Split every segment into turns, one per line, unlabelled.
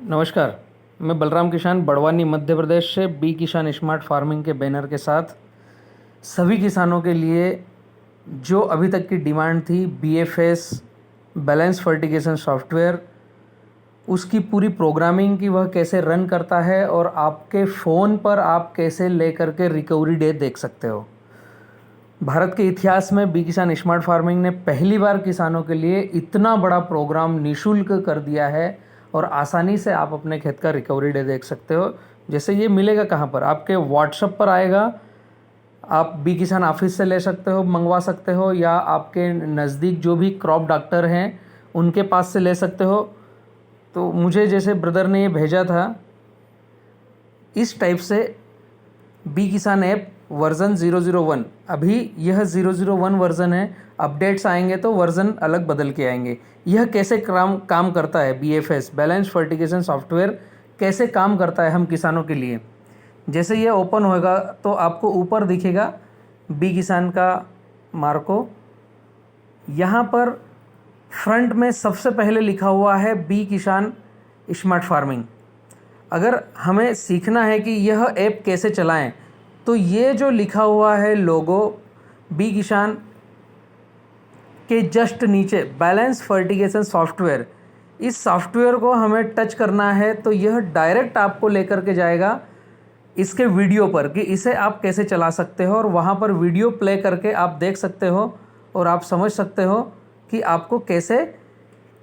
नमस्कार। मैं बलराम किसान बड़वानी मध्य प्रदेश से बी किसान स्मार्ट फार्मिंग के बैनर के साथ सभी किसानों के लिए जो अभी तक की डिमांड थी बीएफएस बैलेंस फर्टिगेशन सॉफ्टवेयर, उसकी पूरी प्रोग्रामिंग की वह कैसे रन करता है और आपके फ़ोन पर आप कैसे ले करके रिकवरी डे देख सकते हो। भारत के इतिहास में बी किसान स्मार्ट फार्मिंग ने पहली बार किसानों के लिए इतना बड़ा प्रोग्राम निःशुल्क कर दिया है और आसानी से आप अपने खेत का रिकवरी डे देख सकते हो। जैसे ये मिलेगा कहाँ पर, आपके व्हाट्सएप पर आएगा, आप बी किसान ऑफिस से ले सकते हो, मंगवा सकते हो, या आपके नज़दीक जो भी क्रॉप डॉक्टर हैं उनके पास से ले सकते हो। तो मुझे जैसे ब्रदर ने ये भेजा था, इस टाइप से बी किसान ऐप वर्ज़न 001, अभी यह 001 वर्ज़न है। अपडेट्स आएंगे तो वर्ज़न अलग बदल के आएंगे। यह कैसे काम करता है, बीएफएस बैलेंस फर्टिगेशन सॉफ्टवेयर कैसे काम करता है हम किसानों के लिए। जैसे ये ओपन होगा तो आपको ऊपर दिखेगा बी किसान का मार्को। यहाँ पर फ्रंट में सबसे पहले लिखा हुआ है बी किसान स्मार्ट फार्मिंग। अगर हमें सीखना है कि यह ऐप कैसे चलाएं, तो ये जो लिखा हुआ है लोगो बी किसान के जस्ट नीचे बैलेंस फर्टिगेशन सॉफ्टवेयर, इस सॉफ्टवेयर को हमें टच करना है तो यह डायरेक्ट आपको लेकर के जाएगा इसके वीडियो पर कि इसे आप कैसे चला सकते हो, और वहाँ पर वीडियो प्ले करके आप देख सकते हो और आप समझ सकते हो कि आपको कैसे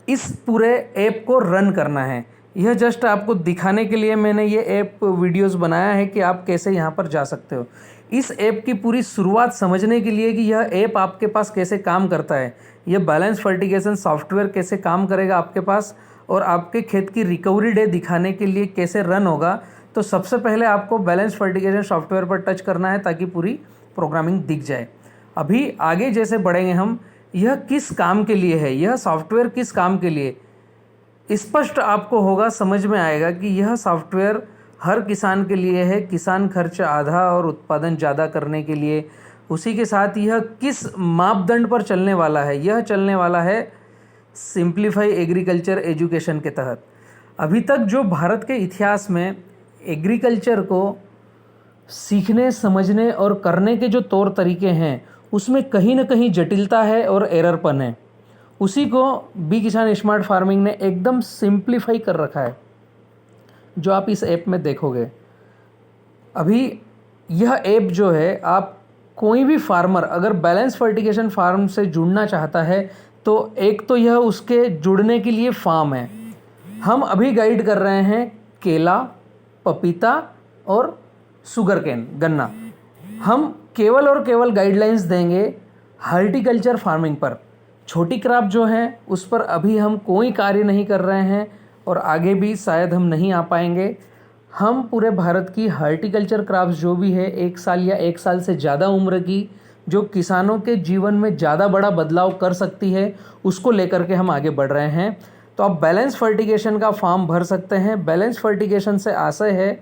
इस पूरे ऐप को रन करना है। यह जस्ट आपको दिखाने के लिए मैंने ये ऐप वीडियोस बनाया है कि आप कैसे यहाँ पर जा सकते हो। इस ऐप की पूरी शुरुआत समझने के लिए कि यह ऐप आपके पास कैसे काम करता है, यह बैलेंस फर्टिगेशन सॉफ्टवेयर कैसे काम करेगा आपके पास, और आपके खेत की रिकवरी डे दिखाने के लिए कैसे रन होगा, तो सबसे पहले आपको बैलेंस फर्टिगेशन सॉफ्टवेयर पर टच करना है ताकि पूरी प्रोग्रामिंग दिख जाए। अभी आगे जैसे बढ़ेंगे हम, यह किस काम के लिए है, यह सॉफ्टवेयर किस काम के लिए, स्पष्ट आपको होगा, समझ में आएगा कि यह सॉफ्टवेयर हर किसान के लिए है, किसान खर्च आधा और उत्पादन ज़्यादा करने के लिए। उसी के साथ यह किस मापदंड पर चलने वाला है, यह चलने वाला है सिंप्लीफाई एग्रीकल्चर एजुकेशन के तहत। अभी तक जो भारत के इतिहास में एग्रीकल्चर को सीखने, समझने और करने के जो तौर तरीके हैं, उसमें कहीं ना कहीं जटिलता है और एररपन है। उसी को बी किसान स्मार्ट फार्मिंग ने एकदम सिंप्लीफाई कर रखा है, जो आप इस ऐप में देखोगे। अभी यह ऐप जो है, आप कोई भी फार्मर अगर बैलेंस फर्टिगेशन फार्म से जुड़ना चाहता है तो एक तो यह उसके जुड़ने के लिए फार्म है। हम अभी गाइड कर रहे हैं केला, पपीता और शुगर केन, गन्ना। हम केवल और केवल गाइडलाइंस देंगे हॉर्टिकल्चर फार्मिंग पर। छोटी क्रॉप जो है उस पर अभी हम कोई कार्य नहीं कर रहे हैं और आगे भी शायद हम नहीं आ पाएंगे। हम पूरे भारत की हॉर्टिकल्चर क्रॉप्स जो भी है, 1 साल या 1 साल से ज़्यादा उम्र की, जो किसानों के जीवन में ज़्यादा बड़ा बदलाव कर सकती है, उसको लेकर के हम आगे बढ़ रहे हैं। तो आप बैलेंस फर्टिगेशन का फॉर्म भर सकते हैं। बैलेंस फर्टिगेशन से आशय है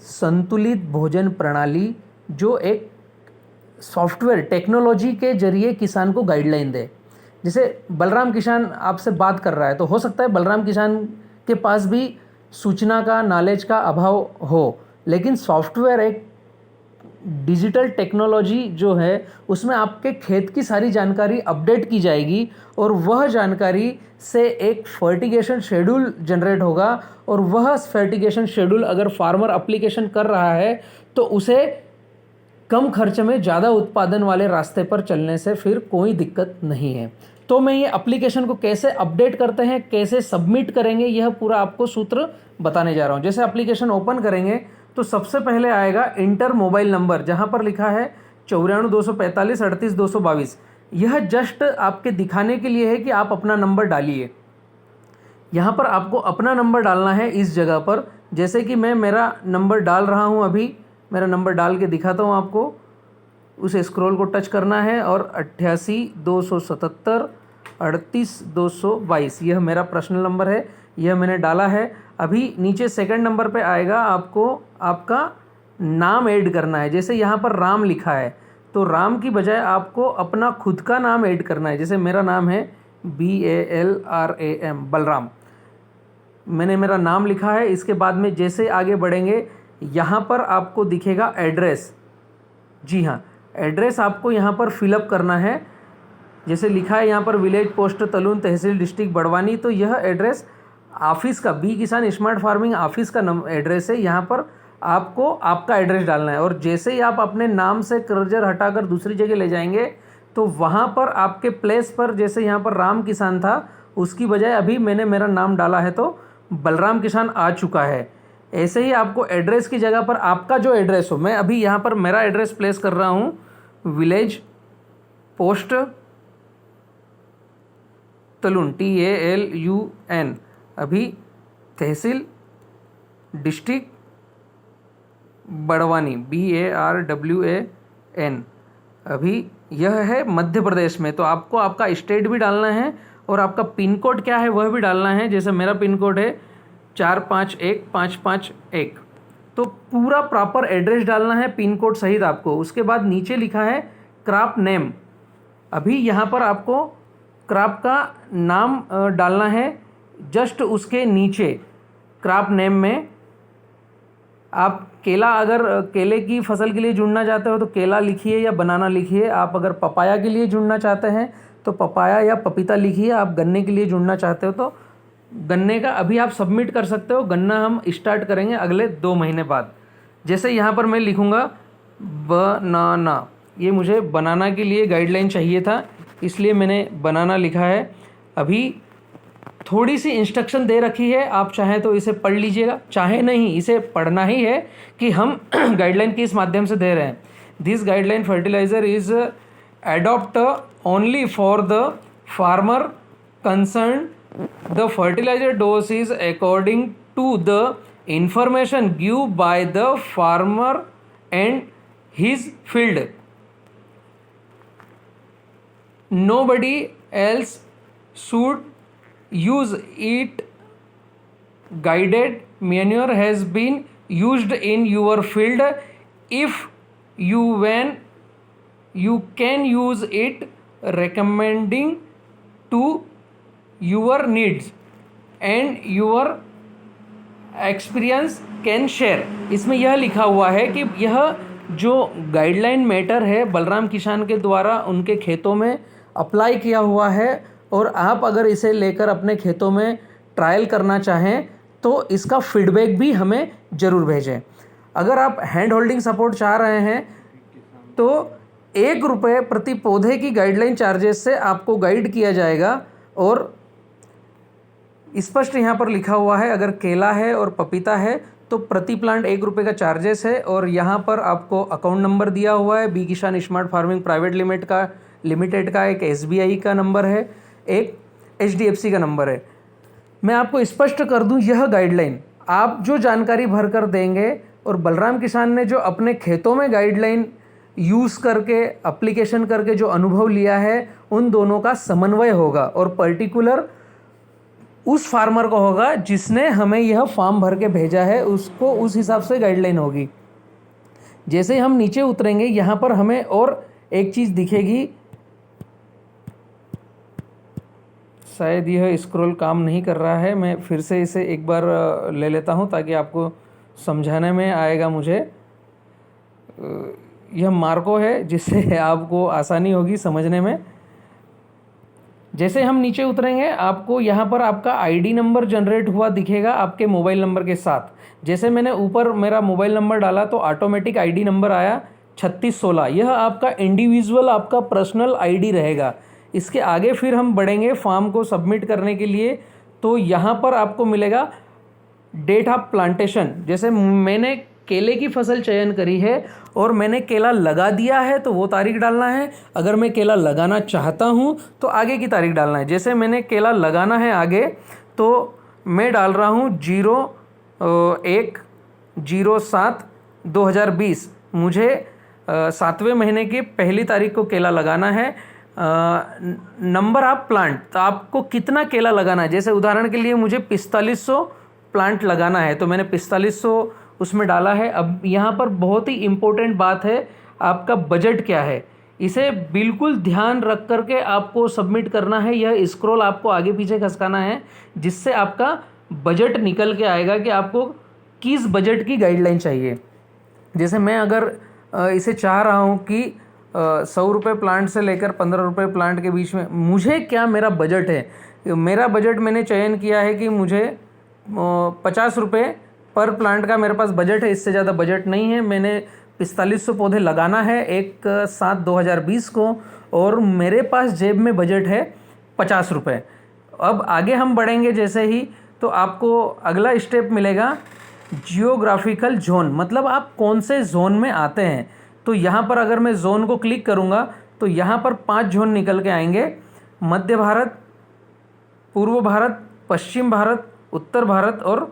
संतुलित भोजन प्रणाली, जो एक सॉफ्टवेयर टेक्नोलॉजी के जरिए किसान को गाइडलाइन दे। जैसे बलराम किसान आपसे बात कर रहा है, तो हो सकता है बलराम किसान के पास भी सूचना का, नॉलेज का अभाव हो, लेकिन सॉफ्टवेयर एक डिजिटल टेक्नोलॉजी जो है, उसमें आपके खेत की सारी जानकारी अपडेट की जाएगी और वह जानकारी से एक फर्टिगेशन शेड्यूल जनरेट होगा, और वह फर्टिगेशन शेड्यूल अगर फार्मर एप्लीकेशन कर रहा है तो उसे कम खर्च में ज़्यादा उत्पादन वाले रास्ते पर चलने से फिर कोई दिक्कत नहीं है। तो मैं ये एप्लीकेशन को कैसे अपडेट करते हैं, कैसे सबमिट करेंगे, यह पूरा आपको सूत्र बताने जा रहा हूँ। जैसे एप्लीकेशन ओपन करेंगे तो सबसे पहले आएगा इंटर मोबाइल नंबर, जहाँ पर लिखा है 94 245 38 222। यह जस्ट आपके दिखाने के लिए है कि आप अपना नंबर डालिए। यहाँ पर आपको अपना नंबर डालना है इस जगह पर। जैसे कि मैं मेरा नंबर डाल रहा हूँ, अभी मेरा नंबर डाल के दिखाता हूँ आपको। उस स्क्रॉल को टच करना है और 88 277 38 222 यह मेरा पर्सनल नंबर है, यह मैंने डाला है। अभी नीचे सेकंड नंबर पे आएगा, आपको आपका नाम ऐड करना है। जैसे यहाँ पर राम लिखा है, तो राम की बजाय आपको अपना खुद का नाम ऐड करना है। जैसे मेरा नाम है BALRAM, बलराम। मैंने मेरा नाम लिखा है। इसके बाद में जैसे आगे बढ़ेंगे यहाँ पर आपको दिखेगा एड्रेस। जी हाँ, एड्रेस आपको यहाँ पर फिलअप करना है। जैसे लिखा है यहाँ पर विलेज पोस्ट तलून, तहसील डिस्ट्रिक्ट बड़वानी, तो यह एड्रेस ऑफिस का बी किसान स्मार्ट फार्मिंग ऑफिस का एड्रेस है। यहाँ पर आपको आपका एड्रेस डालना है और जैसे ही आप अपने नाम से कर्जर हटाकर दूसरी जगह ले जाएंगे तो वहाँ पर आपके प्लेस पर, जैसे यहाँ पर राम किसान था, उसकी बजाय अभी मैंने मेरा नाम डाला है तो बलराम किसान आ चुका है। ऐसे ही आपको एड्रेस की जगह पर आपका जो एड्रेस हो, मैं अभी यहाँ पर मेरा एड्रेस प्लेस कर रहा हूँ, विलेज पोस्ट तलून TALUN, अभी तहसील डिस्ट्रिक्ट बड़वानी BARWAN, अभी यह है मध्य प्रदेश में। तो आपको आपका स्टेट भी डालना है और आपका पिन कोड क्या है वह भी डालना है। जैसे मेरा पिन कोड है 451551, तो पूरा प्रॉपर एड्रेस डालना है पिन कोड सहित आपको। उसके बाद नीचे लिखा है क्रॉप नेम, अभी यहाँ पर आपको क्रॉप का नाम डालना है। जस्ट उसके नीचे क्रॉप नेम में आप केला, अगर केले की फसल के लिए जुड़ना चाहते हो तो केला लिखिए या बनाना लिखिए। आप अगर पपाया के लिए जुड़ना चाहते हैं तो पपाया या पपीता लिखिए। आप गन्ने के लिए जुड़ना चाहते हो तो गन्ने का अभी आप सबमिट कर सकते हो। गन्ना हम स्टार्ट करेंगे अगले 2 महीने बाद। जैसे यहाँ पर मैं लिखूँगा बनाना, ये मुझे बनाना के लिए गाइडलाइन चाहिए था इसलिए मैंने बनाना लिखा है। अभी थोड़ी सी इंस्ट्रक्शन दे रखी है, आप चाहें तो इसे पढ़ लीजिएगा, चाहे नहीं, इसे पढ़ना ही है कि हम गाइडलाइन किस माध्यम से दे रहे हैं। This guideline fertilizer is adopt only for the farmer concern, the fertilizer dose is according to the information give by the farmer and his field, nobody else should use it. Guided manure has been used in your field. If you can use it, recommending to your needs and your experience can share. इसमें यह लिखा हुआ है कि यह जो guideline matter है बलराम किसान के द्वारा उनके खेतों में अप्लाई किया हुआ है और आप अगर इसे लेकर अपने खेतों में ट्रायल करना चाहें तो इसका फीडबैक भी हमें ज़रूर भेजें। अगर आप हैंड होल्डिंग सपोर्ट चाह रहे हैं तो ₹1 प्रति पौधे की गाइडलाइन चार्जेस से आपको गाइड किया जाएगा। और स्पष्ट यहाँ पर लिखा हुआ है, अगर केला है और पपीता है तो प्रति प्लांट ₹1 का चार्जेस है। और यहाँ पर आपको अकाउंट नंबर दिया हुआ है, बी किसान स्मार्ट फार्मिंग प्राइवेट लिमिटेड का, एक SBI का नंबर है, एक HDFC का नंबर है। मैं आपको स्पष्ट कर दूं, यह गाइडलाइन आप जो जानकारी भर कर देंगे और बलराम किसान ने जो अपने खेतों में गाइडलाइन यूज़ करके एप्लीकेशन करके जो अनुभव लिया है उन दोनों का समन्वय होगा और पर्टिकुलर उस फार्मर को होगा जिसने हमें यह फॉर्म भर के भेजा है, उसको उस हिसाब से गाइडलाइन होगी। जैसे ही हम नीचे उतरेंगे यहाँ पर हमें और एक चीज़ दिखेगी, शायद यह स्क्रॉल काम नहीं कर रहा है, मैं फिर से इसे एक बार ले लेता हूँ ताकि आपको समझाने में आएगा मुझे। यह मार्को है जिससे आपको आसानी होगी समझने में। जैसे हम नीचे उतरेंगे आपको यहाँ पर आपका ID नंबर जनरेट हुआ दिखेगा आपके मोबाइल नंबर के साथ। जैसे मैंने ऊपर मेरा मोबाइल नंबर डाला तो ऑटोमेटिक ID नंबर आया 3616। यह आपका इंडिविजुअल, आपका पर्सनल ID रहेगा। इसके आगे फिर हम बढ़ेंगे फॉर्म को सबमिट करने के लिए, तो यहाँ पर आपको मिलेगा डेट ऑफ प्लांटेशन। जैसे मैंने केले की फसल चयन करी है और मैंने केला लगा दिया है तो वो तारीख डालना है। अगर मैं केला लगाना चाहता हूँ तो आगे की तारीख डालना है। जैसे मैंने केला लगाना है आगे तो मैं डाल रहा हूँ 01/07/2020। मुझे 7वें महीने की पहली तारीख को केला लगाना है। नंबर ऑफ प्लांट, तो आपको कितना केला लगाना है। जैसे उदाहरण के लिए मुझे 4500 प्लांट लगाना है तो मैंने 4500 उसमें डाला है। अब यहाँ पर बहुत ही इम्पोर्टेंट बात है, आपका बजट क्या है, इसे बिल्कुल ध्यान रख करके आपको सबमिट करना है। यह स्क्रॉल आपको आगे पीछे खसकाना है जिससे आपका बजट निकल के आएगा कि आपको किस बजट की गाइडलाइन चाहिए। जैसे मैं अगर इसे चाह रहा हूँ कि 100 रुपये प्लांट से लेकर 15 रुपये प्लांट के बीच में मुझे क्या मेरा बजट है, मेरा बजट मैंने चयन किया है कि मुझे 50 रुपये पर प्लांट का मेरे पास बजट है, इससे ज़्यादा बजट नहीं है। मैंने 4500 पौधे लगाना है 1/7/2020 को, और मेरे पास जेब में बजट है 50 रुपये। अब आगे हम बढ़ेंगे जैसे ही, तो आपको अगला स्टेप मिलेगा जियोग्राफिकल जोन, मतलब आप कौन से जोन में आते हैं। तो यहाँ पर अगर मैं जोन को क्लिक करूँगा तो यहाँ पर 5 जोन निकल के आएंगे: मध्य भारत, पूर्व भारत, पश्चिम भारत, उत्तर भारत और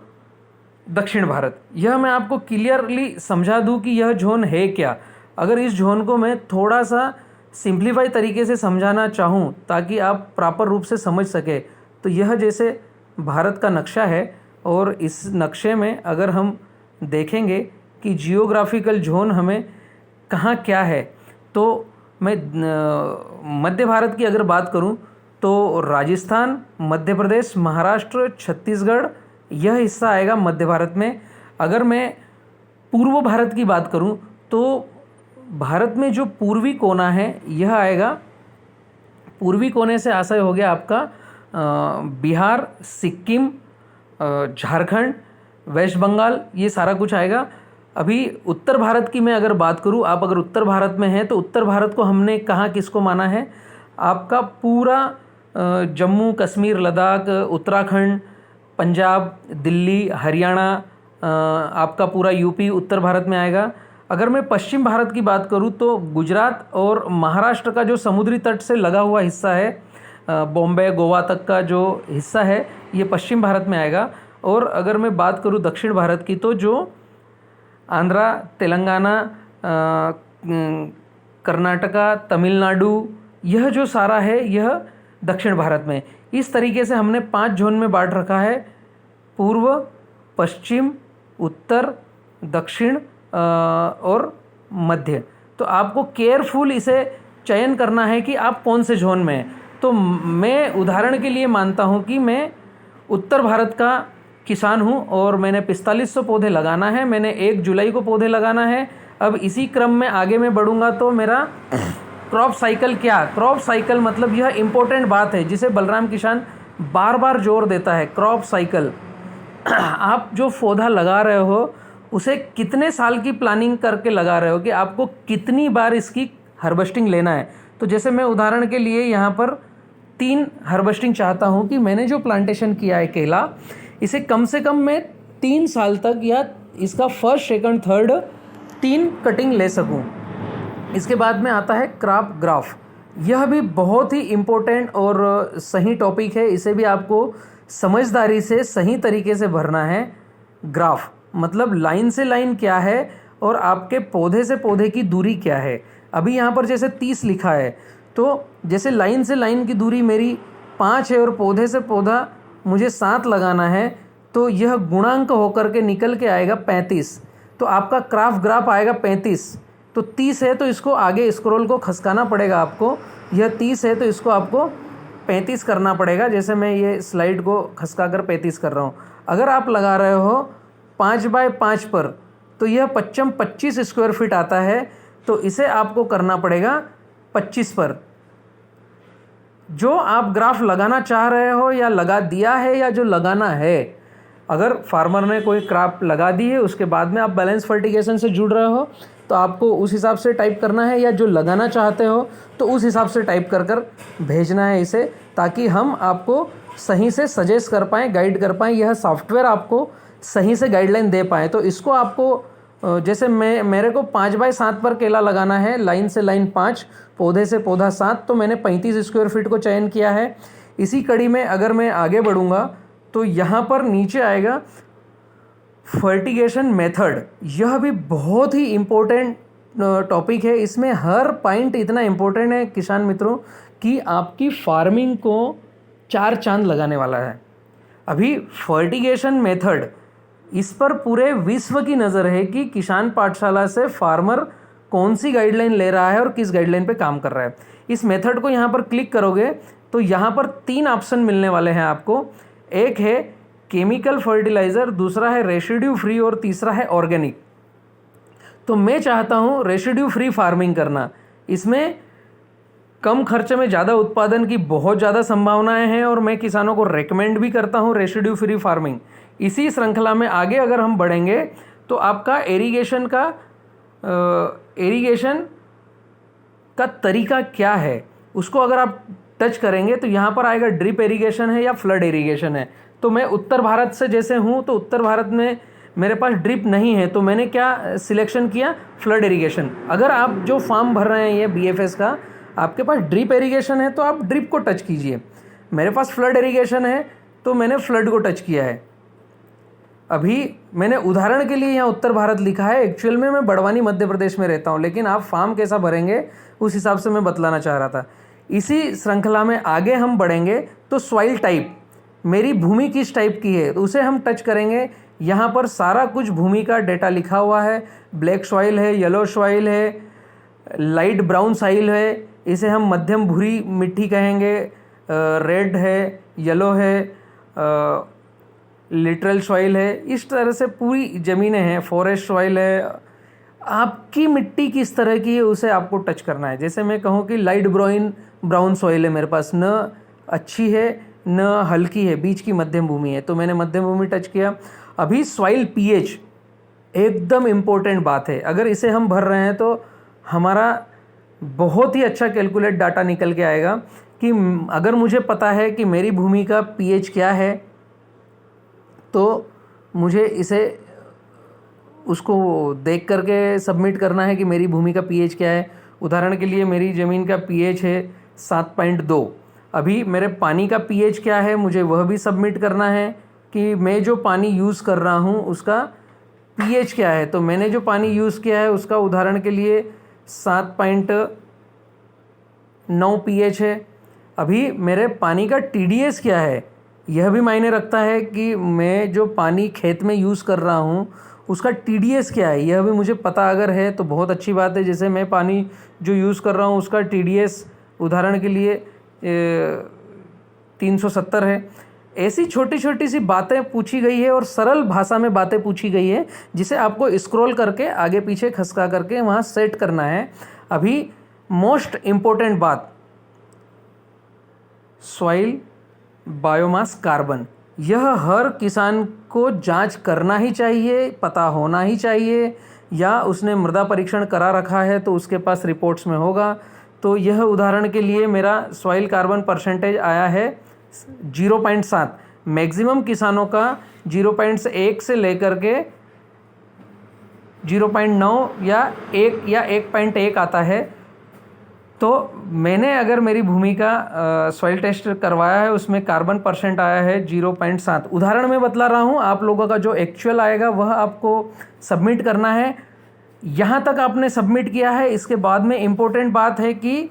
दक्षिण भारत। यह मैं आपको क्लियरली समझा दूं कि यह जोन है क्या। अगर इस जोन को मैं थोड़ा सा सिंप्लीफाई तरीके से समझाना चाहूँ ताकि आप प्रॉपर रूप से समझ सके, तो यह जैसे भारत का नक्शा है, और इस नक्शे में अगर हम देखेंगे कि जियोग्राफिकल जोन हमें कहाँ क्या है, तो मैं मध्य भारत की अगर बात करूं तो राजस्थान, मध्य प्रदेश, महाराष्ट्र, छत्तीसगढ़, यह हिस्सा आएगा मध्य भारत में। अगर मैं पूर्व भारत की बात करूं तो भारत में जो पूर्वी कोना है यह आएगा। पूर्वी कोने से आशय हो गया आपका बिहार, सिक्किम, झारखंड, वेस्ट बंगाल, ये सारा कुछ आएगा। अभी उत्तर भारत की मैं अगर बात करूं, आप अगर उत्तर भारत में हैं तो उत्तर भारत को हमने कहाँ किसको माना है, आपका पूरा जम्मू कश्मीर, लद्दाख, उत्तराखंड, पंजाब, दिल्ली, हरियाणा, आपका पूरा यूपी उत्तर भारत में आएगा। अगर मैं पश्चिम भारत की बात करूं तो गुजरात और महाराष्ट्र का जो समुद्री तट से लगा हुआ हिस्सा है, बॉम्बे, गोवा तक का जो हिस्सा है, ये पश्चिम भारत में आएगा। और अगर मैं बात करूं दक्षिण भारत की, तो जो आंध्रा, तेलंगाना, कर्नाटका, तमिलनाडु, यह जो सारा है यह दक्षिण भारत में। इस तरीके से हमने 5 जोन में बांट रखा है: पूर्व, पश्चिम, उत्तर, दक्षिण और मध्य। तो आपको केयरफुल इसे चयन करना है कि आप कौन से जोन में हैं। तो मैं उदाहरण के लिए मानता हूं कि मैं उत्तर भारत का किसान हूं और मैंने 4500 पौधे लगाना है, मैंने 1 जुलाई को पौधे लगाना है। अब इसी क्रम में आगे मैं बढ़ूंगा तो मेरा क्रॉप साइकिल क्या, क्रॉप साइकिल मतलब यह इम्पोर्टेंट बात है जिसे बलराम किसान बार बार जोर देता है, क्रॉप साइकिल। आप जो पौधा लगा रहे हो उसे कितने साल की प्लानिंग करके लगा रहे हो कि आपको कितनी बार इसकी हार्वेस्टिंग लेना है। तो जैसे मैं उदाहरण के लिए यहाँ पर 3 हार्वेस्टिंग चाहता हूँ कि मैंने जो प्लांटेशन किया है केला, इसे कम से कम मैं 3 साल तक या इसका फर्स्ट, सेकंड, थर्ड 3 कटिंग ले सकूँ। इसके बाद में आता है क्रॉप ग्राफ। यह भी बहुत ही इम्पोर्टेंट और सही टॉपिक है, इसे भी आपको समझदारी से सही तरीके से भरना है। ग्राफ मतलब लाइन से लाइन क्या है और आपके पौधे से पौधे की दूरी क्या है। अभी यहाँ पर जैसे 30 लिखा है, तो जैसे लाइन से लाइन की दूरी मेरी 5 है और पौधे से पौधा मुझे 7 लगाना है, तो यह गुणांक होकर के निकल के आएगा 35। तो आपका ग्राफ आएगा 35। तो 30 है तो इसको आगे स्क्रॉल को खसकाना पड़ेगा आपको, यह 30 है तो इसको आपको 35 करना पड़ेगा। जैसे मैं ये स्लाइड को खसका कर 35 कर रहा हूँ। अगर आप लगा रहे हो 5x5 पर, तो यह 25 स्क्वायर फीट आता है, तो इसे आपको करना पड़ेगा 25 पर। जो आप ग्राफ लगाना चाह रहे हो या लगा दिया है या जो लगाना है, अगर फार्मर ने कोई क्रॉप लगा दी है उसके बाद में आप बैलेंस फर्टिगेशन से जुड़ रहे हो तो आपको उस हिसाब से टाइप करना है, या जो लगाना चाहते हो तो उस हिसाब से टाइप कर कर भेजना है इसे, ताकि हम आपको सही से सजेस्ट कर पाएँ, गाइड कर पाएँ, यह सॉफ्टवेयर आपको सही से गाइडलाइन दे पाएँ। तो इसको आपको जैसे मेरे को 5x7 पर केला लगाना है, लाइन से लाइन 5, पौधे से पौधा 7, तो मैंने 35 स्क्वायर फीट को चयन किया है। इसी कड़ी में अगर मैं आगे बढ़ूँगा तो यहाँ पर नीचे आएगा फर्टिगेशन मेथड। यह भी बहुत ही इम्पोर्टेंट टॉपिक है, इसमें हर पॉइंट इतना इम्पोर्टेंट है किसान मित्रों कि आपकी फार्मिंग को 4 चांद लगाने वाला है। अभी फर्टिगेशन मेथड, इस पर पूरे विश्व की नज़र है कि किसान पाठशाला से फार्मर कौन सी गाइडलाइन ले रहा है और किस गाइडलाइन पे काम कर रहा है। इस मेथड को यहाँ पर क्लिक करोगे तो यहाँ पर 3 ऑप्शन मिलने वाले हैं आपको। एक है केमिकल फर्टिलाइज़र, दूसरा है रेसिड्यू फ्री और तीसरा है ऑर्गेनिक। तो मैं चाहता हूँ रेसिड्यू फ्री फार्मिंग करना। इसमें कम खर्च में ज़्यादा उत्पादन की बहुत ज़्यादा संभावनाएं हैं और मैं किसानों को रेकमेंड भी करता हूँ रेसिड्यू फ्री फार्मिंग। इसी श्रृंखला में आगे अगर हम बढ़ेंगे तो आपका इरिगेशन का तरीका क्या है उसको अगर आप टच करेंगे तो यहाँ पर आएगा ड्रिप इरिगेशन है या फ्लड इरिगेशन है। तो मैं उत्तर भारत से जैसे हूँ तो उत्तर भारत में मेरे पास ड्रिप नहीं है, तो मैंने क्या सिलेक्शन किया, फ्लड इरिगेशन। अगर आप जो फार्म भर रहे हैं ये BFS का, आपके पास ड्रिप इरिगेशन है तो आप ड्रिप को टच कीजिए। मेरे पास फ्लड इरिगेशन है तो मैंने फ्लड को टच किया है। अभी मैंने उदाहरण के लिए यहाँ उत्तर भारत लिखा है, एक्चुअल में मैं बड़वानी मध्य प्रदेश में रहता हूँ, लेकिन आप फार्म कैसा भरेंगे उस हिसाब से मैं बतलाना चाह रहा था। इसी श्रृंखला में आगे हम बढ़ेंगे तो सॉइल टाइप, मेरी भूमि किस टाइप की है उसे हम टच करेंगे। यहाँ पर सारा कुछ भूमि का डेटा लिखा हुआ है। ब्लैक सॉइल है, येलो सॉइल है, लाइट ब्राउन सॉइल है, इसे हम मध्यम भूरी मिट्टी कहेंगे, रेड है, येलो है, लिटरल सॉइल है, इस तरह से पूरी ज़मीनें हैं, फॉरेस्ट सॉइल है। आपकी मिट्टी किस तरह की है उसे आपको टच करना है। जैसे मैं कहूँ कि लाइट ब्राउन सॉइल है मेरे पास, न अच्छी है न हल्की है, बीच की मध्यम भूमि है, तो मैंने मध्यम भूमि टच किया। अभी सॉइल pH एकदम इम्पोर्टेंट बात है। अगर इसे हम भर रहे हैं तो हमारा बहुत ही अच्छा कैलकुलेट डाटा निकल के आएगा कि अगर मुझे पता है कि मेरी भूमि का pH क्या है तो मुझे इसे उसको देख करके सबमिट करना है कि मेरी भूमि का pH क्या है। उदाहरण के लिए मेरी ज़मीन का pH है 7.2। अभी मेरे पानी का pH क्या है मुझे वह भी सबमिट करना है कि मैं जो पानी यूज़ कर रहा हूँ उसका pH क्या है। तो मैंने जो पानी यूज़ किया है उसका उदाहरण के लिए 7.9 pH है। अभी मेरे पानी का TDS क्या है यह भी मायने रखता है कि मैं जो पानी खेत में यूज़ कर रहा हूँ उसका TDS क्या है, यह भी मुझे पता अगर है तो बहुत अच्छी बात है। जैसे मैं पानी जो यूज़ कर रहा हूँ उसका TDS उदाहरण के लिए 370 है। ऐसी छोटी छोटी सी बातें पूछी गई है और सरल भाषा में बातें पूछी गई है जिसे आपको स्क्रॉल करके आगे पीछे खसका करके वहाँ सेट करना है। अभी मोस्ट इम्पोर्टेंट बात, सॉइल बायोमास कार्बन, यह हर किसान को जांच करना ही चाहिए, पता होना ही चाहिए, या उसने मृदा परीक्षण करा रखा है तो उसके पास रिपोर्ट्स में होगा। तो यह उदाहरण के लिए मेरा सॉइल कार्बन परसेंटेज आया है 0.7। मैक्सिमम किसानों का 0.1 से लेकर के 0.9 या 1 या 1.1 आता है। तो मैंने अगर मेरी भूमि का सॉइल टेस्ट करवाया है उसमें कार्बन परसेंट आया है 0.7। उदाहरण में बतला रहा हूँ, आप लोगों का जो एक्चुअल आएगा वह आपको सबमिट करना है। यहाँ तक आपने सबमिट किया है, इसके बाद में इम्पोर्टेंट बात है कि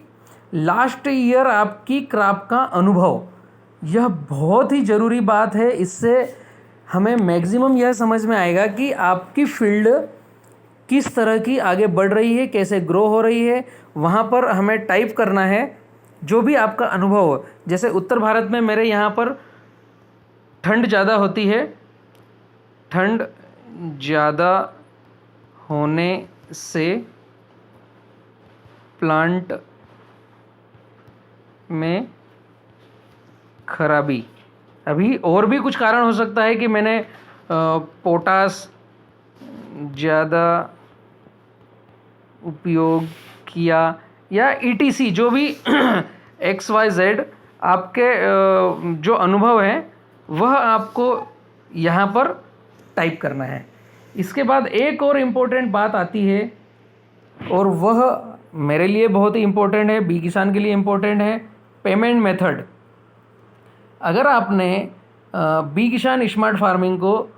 लास्ट ईयर आपकी क्रॉप का अनुभव, यह बहुत ही ज़रूरी बात है। इससे हमें मैक्सिमम यह समझ में आएगा कि आपकी फील्ड किस तरह की आगे बढ़ रही है, कैसे ग्रो हो रही है। वहाँ पर हमें टाइप करना है जो भी आपका अनुभव हो। जैसे उत्तर भारत में मेरे यहाँ पर ठंड ज़्यादा होती है, ठंड ज़्यादा होने से प्लांट में खराबी। अभी और भी कुछ कारण हो सकता है कि मैंने पोटास ज़्यादा उपयोग किया या ETC, जो भी XYZ आपके जो अनुभव है वह आपको यहाँ पर टाइप करना है। इसके बाद एक और इम्पोर्टेंट बात आती है और वह मेरे लिए बहुत ही इम्पोर्टेंट है, बी किसान के लिए इम्पोर्टेंट है, पेमेंट मेथड। अगर आपने बी किसान स्मार्ट फार्मिंग को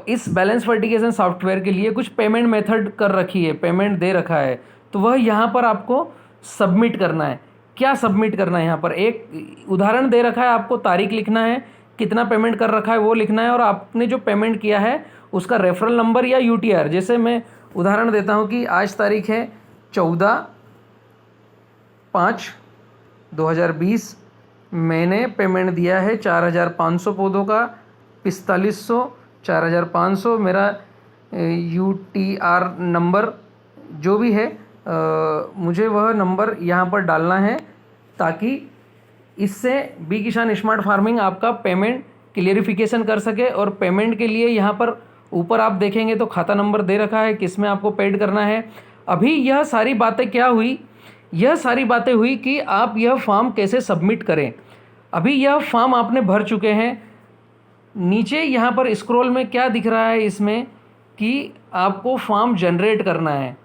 इस बैलेंस फर्टिगेशन सॉफ्टवेयर के लिए कुछ पेमेंट मेथड कर रखी है, पेमेंट दे रखा है, तो वह यहाँ पर आपको सबमिट करना है। क्या सबमिट करना है, यहाँ पर एक उदाहरण दे रखा है, आपको तारीख लिखना है, कितना पेमेंट कर रखा है वो लिखना है, और आपने जो पेमेंट किया है उसका रेफरल नंबर या UTR। जैसे मैं उदाहरण देता हूँ कि आज तारीख है 14/5/2020, मैंने पेमेंट दिया है 4,500 पौधों का 4500 4500 मेरा UTR नंबर जो भी है मुझे वह नंबर यहाँ पर डालना है, ताकि इससे बी किसान स्मार्ट फार्मिंग आपका पेमेंट क्लियरिफिकेशन कर सके। और पेमेंट के लिए यहाँ पर ऊपर आप देखेंगे तो खाता नंबर दे रखा है, किस में आपको पेड करना है। अभी यह सारी बातें क्या हुई, यह सारी बातें हुई कि आप यह फॉर्म कैसे सबमिट करें। अभी यह फॉर्म आपने भर चुके हैं, नीचे यहाँ पर स्क्रॉल में क्या दिख रहा है इसमें कि आपको फॉर्म जनरेट करना है,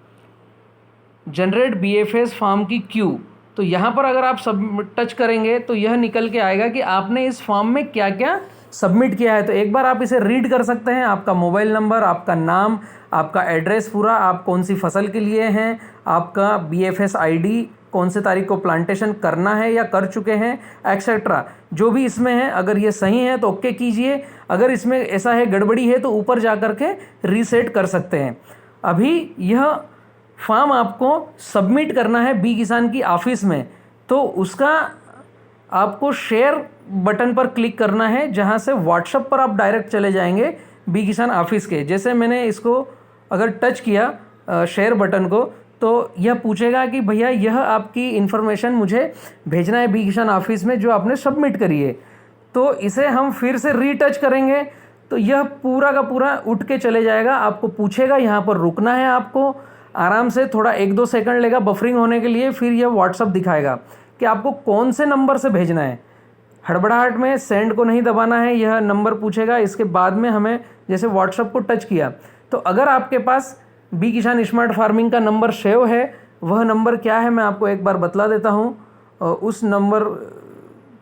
जनरेट BFS फॉर्म की क्यू। तो यहाँ पर अगर आप सब टच करेंगे तो यह निकल के आएगा कि आपने इस फॉर्म में क्या क्या सबमिट किया है। तो एक बार आप इसे रीड कर सकते हैं। आपका मोबाइल नंबर, आपका नाम, आपका एड्रेस पूरा, आप कौन सी फसल के लिए हैं, आपका BFS ID, कौन से तारीख को प्लांटेशन करना है या कर चुके हैं, एक्सेट्रा जो भी इसमें है। अगर ये सही है तो ओके कीजिए, अगर इसमें ऐसा है गड़बड़ी है तो ऊपर जा कर के रीसेट कर सकते हैं। अभी यह फॉर्म आपको सबमिट करना है बी किसान की ऑफिस में, तो उसका आपको शेयर बटन पर क्लिक करना है, जहां से व्हाट्सएप पर आप डायरेक्ट चले जाएंगे बी किसान ऑफिस के। जैसे मैंने इसको अगर टच किया शेयर बटन को, तो यह पूछेगा कि भैया यह आपकी इन्फॉर्मेशन मुझे भेजना है बी किसान ऑफिस में जो आपने सबमिट करी है। तो इसे हम फिर से रीटच करेंगे तो यह पूरा का पूरा उठ के चले जाएगा। आपको पूछेगा यहाँ पर रुकना है, आपको आराम से थोड़ा 1-2 सेकंड लेगा बफरिंग होने के लिए, फिर यह व्हाट्सअप दिखाएगा कि आपको कौन से नंबर से भेजना है। हड़बड़ाहट में सेंड को नहीं दबाना है, यह नंबर पूछेगा। इसके बाद में हमें जैसे व्हाट्सअप को टच किया तो अगर आपके पास बी किसान स्मार्ट फार्मिंग का नंबर सेव है, वह नंबर क्या है मैं आपको एक बार बतला देता हूँ। उस नंबर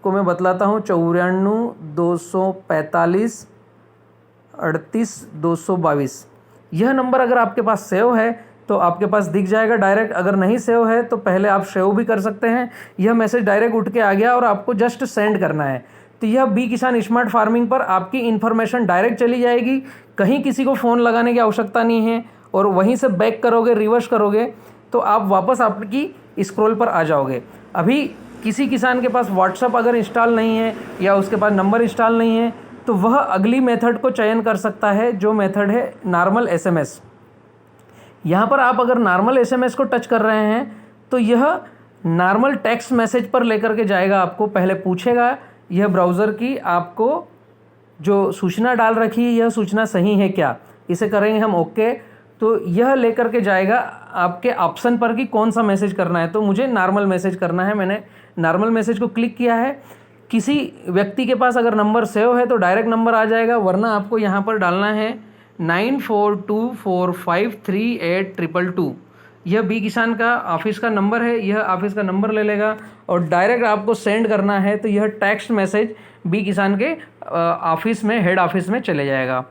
को मैं बतलाता हूँ, 94 245 38 222। यह नंबर अगर आपके पास सेव है तो आपके पास दिख जाएगा डायरेक्ट। अगर नहीं सेव है तो पहले आप सेव भी कर सकते हैं। यह मैसेज डायरेक्ट उठ के आ गया और आपको जस्ट सेंड करना है। तो यह बी किसान स्मार्ट फार्मिंग पर आपकी इन्फॉर्मेशन डायरेक्ट चली जाएगी, कहीं किसी को फ़ोन लगाने की आवश्यकता नहीं है। और वहीं से बैक करोगे, रिवर्स करोगे तो आप वापस आपकी स्क्रॉल पर आ जाओगे। अभी किसी किसान के पास व्हाट्सअप अगर इंस्टॉल नहीं है या उसके पास नंबर इंस्टॉल नहीं है तो वह अगली मेथड को चयन कर सकता है, जो मेथड है नॉर्मल SMS। यहाँ पर आप अगर नॉर्मल SMS को टच कर रहे हैं तो यह नॉर्मल टेक्स्ट मैसेज पर लेकर के जाएगा। आपको पहले पूछेगा यह ब्राउज़र की आपको जो सूचना डाल रखी है यह सूचना सही है क्या। इसे करेंगे हम ओके, तो यह लेकर के जाएगा आपके ऑप्शन पर कि कौन सा मैसेज करना है। तो मुझे नॉर्मल मैसेज करना है, मैंने नॉर्मल मैसेज को क्लिक किया है। किसी व्यक्ति के पास अगर नंबर सेव है तो डायरेक्ट नंबर आ जाएगा, वरना आपको यहाँ पर डालना है 9424538222। यह बी किसान का ऑफिस का नंबर है, यह ऑफिस का नंबर ले लेगा और डायरेक्ट आपको सेंड करना है। तो यह टेक्स्ट मैसेज बी किसान के ऑफिस में, हेड ऑफिस में चले जाएगा।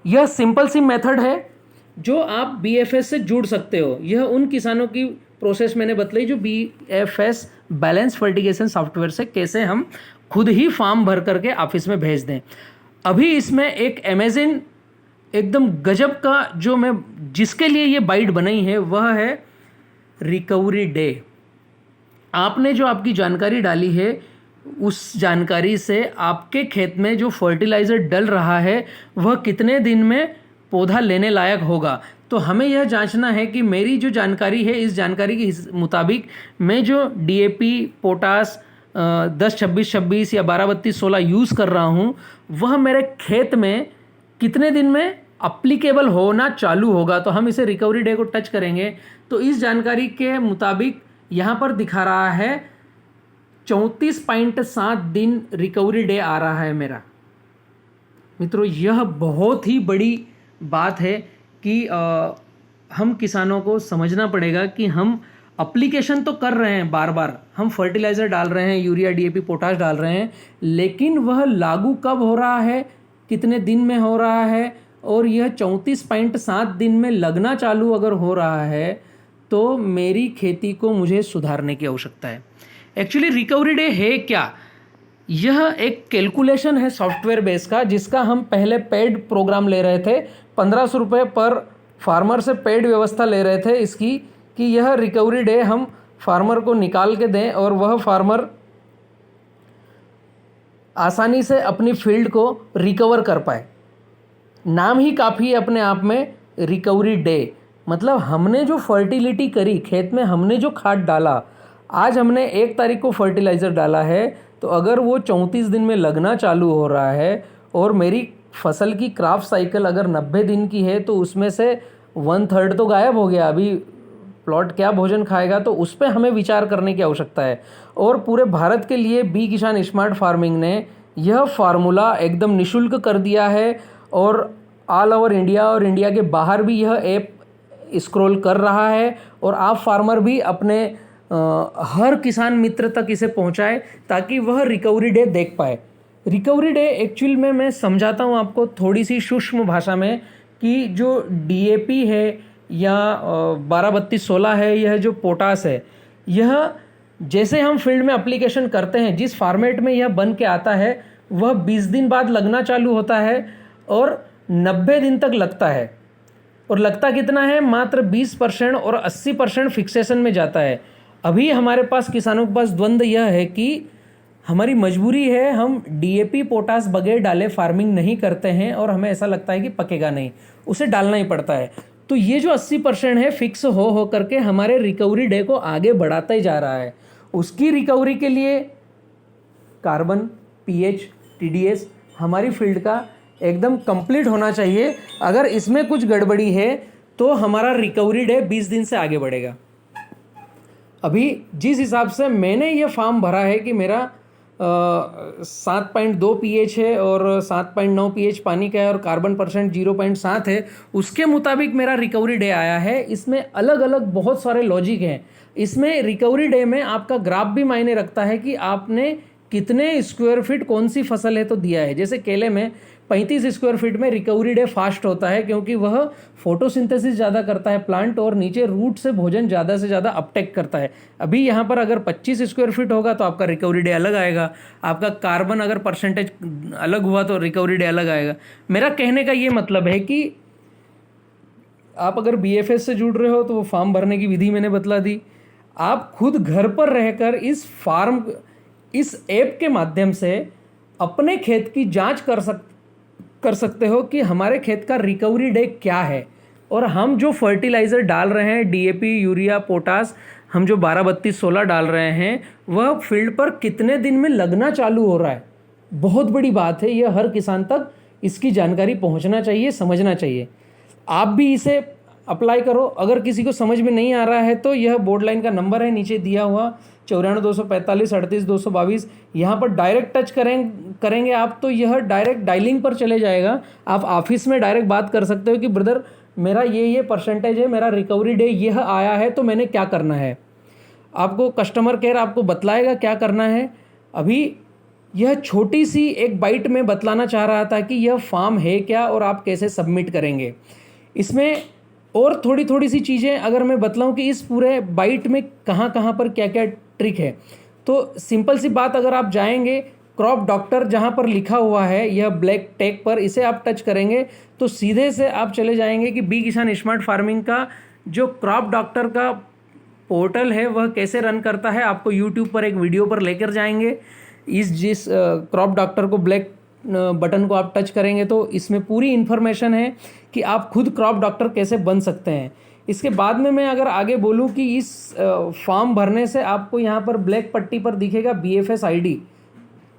यह सिंपल सी मेथड है जो आप BFS से जुड़ सकते हो। यह उन किसानों की प्रोसेस मैंने बतलाई जो BFS बैलेंस फर्टिगेशन सॉफ्टवेयर से कैसे हम खुद ही फॉर्म भर करके ऑफिस में भेज दें। अभी इसमें एक अमेजिंग एकदम गजब का जो मैं जिसके लिए ये बाइट बनाई है वह है रिकवरी डे। आपने जो आपकी जानकारी डाली है उस जानकारी से आपके खेत में जो फर्टिलाइज़र डल रहा है वह कितने दिन में पौधा लेने लायक होगा। तो हमें यह जांचना है कि मेरी जो जानकारी है इस जानकारी के मुताबिक मैं जो DAP, पोटास 10-26-26 या 12-32-16 यूज़ कर रहा हूँ वह मेरे खेत में कितने दिन में अप्लीकेबल होना चालू होगा। तो हम इसे रिकवरी डे को टच करेंगे तो इस जानकारी के मुताबिक यहाँ पर दिखा रहा है 34.7 दिन रिकवरी डे आ रहा है मेरा। मित्रों, यह बहुत ही बड़ी बात है कि हम किसानों को समझना पड़ेगा कि हम अप्लीकेशन तो कर रहे हैं, बार बार हम फर्टिलाइज़र डाल रहे हैं, यूरिया DAP पोटाश डाल रहे हैं, लेकिन वह लागू कब हो रहा है, कितने दिन में हो रहा है। और यह 34.7 दिन में लगना चालू अगर हो रहा है तो मेरी खेती को मुझे सुधारने की आवश्यकता है। एक्चुअली रिकवरी डे है क्या? यह एक कैलकुलेशन है सॉफ्टवेयर बेस का, जिसका हम पहले पेड प्रोग्राम ले रहे थे। 1500 रुपये पर फार्मर से पेड व्यवस्था ले रहे थे इसकी कि यह रिकवरी डे हम फार्मर को निकाल के दें और वह फार्मर आसानी से अपनी फील्ड को रिकवर कर पाए। नाम ही काफ़ी है अपने आप में, रिकवरी डे। मतलब हमने जो फर्टिलिटी करी खेत में, हमने जो खाद डाला, आज हमने 1 तारीख को फर्टिलाइज़र डाला है, तो अगर वो 34 दिन में लगना चालू हो रहा है और मेरी फसल की क्राफ्ट साइकिल अगर 90 दिन की है, तो उसमें से 1/3 तो गायब हो गया। अभी प्लॉट क्या भोजन खाएगा, तो उस पर हमें विचार करने की आवश्यकता है। और पूरे भारत के लिए बी किसान स्मार्ट फार्मिंग ने यह फार्मूला एकदम निशुल्क कर दिया है और ऑल ओवर इंडिया और इंडिया के बाहर भी यह ऐप स्क्रॉल कर रहा है। और आप फार्मर भी अपने हर किसान मित्र तक इसे पहुंचाए ताकि वह रिकवरी डे देख पाए। रिकवरी डे एक्चुअल में मैं समझाता हूं आपको थोड़ी सी सूक्ष्म भाषा में कि जो डीएपी है या 12-32-16 है, यह जो पोटास है, यह जैसे हम फील्ड में एप्लीकेशन करते हैं, जिस फॉर्मेट में यह बन के आता है, वह 20 दिन बाद लगना चालू होता है और 90 दिन तक लगता है। और लगता कितना है? मात्र 20% और 80% फिक्सेशन में जाता है। अभी हमारे पास किसानों के पास द्वंद्व यह है कि हमारी मजबूरी है, हम डीएपी पोटास बगैर डाले फार्मिंग नहीं करते हैं और हमें ऐसा लगता है कि पकेगा नहीं, उसे डालना ही पड़ता है। तो ये जो 80% है फिक्स हो करके हमारे रिकवरी डे को आगे बढ़ाता ही जा रहा है। उसकी रिकवरी के लिए कार्बन, पीएच, टीडीएस हमारी फील्ड का एकदम कंप्लीट होना चाहिए। अगर इसमें कुछ गड़बड़ी है तो हमारा रिकवरी डे 20 दिन से आगे बढ़ेगा। अभी जिस हिसाब से मैंने ये फॉर्म भरा है कि मेरा 7.2 पीएच है और 7.9 पीएच पानी का है और कार्बन परसेंट 0.7 है, उसके मुताबिक मेरा रिकवरी डे आया है। इसमें अलग अलग बहुत सारे लॉजिक हैं। इसमें रिकवरी डे में आपका ग्राफ भी मायने रखता है कि आपने कितने स्क्वायर फीट कौन सी फसल है तो दिया है। जैसे केले में 35 स्क्वायर फीट में रिकवरी डे फास्ट होता है क्योंकि वह फोटोसिंथेसिस ज़्यादा करता है प्लांट और नीचे रूट से भोजन ज़्यादा से ज़्यादा अपटेक करता है। अभी यहाँ पर अगर 25 स्क्वायर फीट होगा तो आपका रिकवरी डे अलग आएगा। आपका कार्बन अगर परसेंटेज अलग हुआ तो रिकवरी डे अलग आएगा। मेरा कहने का ये मतलब है कि आप अगर बीएफएस से जुड़ रहे हो तो वो फॉर्म भरने की विधि मैंने बतला दी। आप खुद घर पर रहकर इस ऐप के माध्यम से अपने खेत की जांच कर सकते हो कि हमारे खेत का रिकवरी डे क्या है और हम जो फर्टिलाइज़र डाल रहे हैं, डीएपी, यूरिया, पोटास, हम जो 12-32-16 डाल रहे हैं, वह फील्ड पर कितने दिन में लगना चालू हो रहा है। बहुत बड़ी बात है, यह हर किसान तक इसकी जानकारी पहुंचना चाहिए, समझना चाहिए। आप भी इसे अप्लाई करो। अगर किसी को समझ में नहीं आ रहा है तो यह बोर्ड लाइन का नंबर है नीचे दिया हुआ 94-245-38-222। यहाँ पर डायरेक्ट टच करेंगे आप तो यह डायरेक्ट डायलिंग पर चले जाएगा। आप ऑफिस में डायरेक्ट बात कर सकते हो कि ब्रदर मेरा ये परसेंटेज है, मेरा रिकवरी डे यह आया है, तो मैंने क्या करना है। आपको कस्टमर केयर आपको बतलाएगा क्या करना है। अभी यह छोटी सी एक बाइट में बतलाना चाह रहा था कि यह फॉर्म है क्या और आप कैसे सबमिट करेंगे। इसमें और थोड़ी सी चीज़ें अगर मैं बतलाऊं कि इस पूरे बाइट में कहाँ पर क्या क्या ट्रिक है, तो सिंपल सी बात, अगर आप जाएंगे क्रॉप डॉक्टर जहाँ पर लिखा हुआ है यह ब्लैक टैग पर, इसे आप टच करेंगे तो सीधे से आप चले जाएंगे कि बी किसान स्मार्ट फार्मिंग का जो क्रॉप डॉक्टर का पोर्टल है वह कैसे रन करता है। आपको यूट्यूब पर एक वीडियो पर लेकर जाएंगे। जिस क्रॉप डॉक्टर को ब्लैक बटन को आप टच करेंगे तो इसमें पूरी इन्फॉर्मेशन है कि आप खुद क्रॉप डॉक्टर कैसे बन सकते हैं। इसके बाद में मैं अगर आगे बोलूं कि इस फॉर्म भरने से आपको यहाँ पर ब्लैक पट्टी पर दिखेगा BFS ID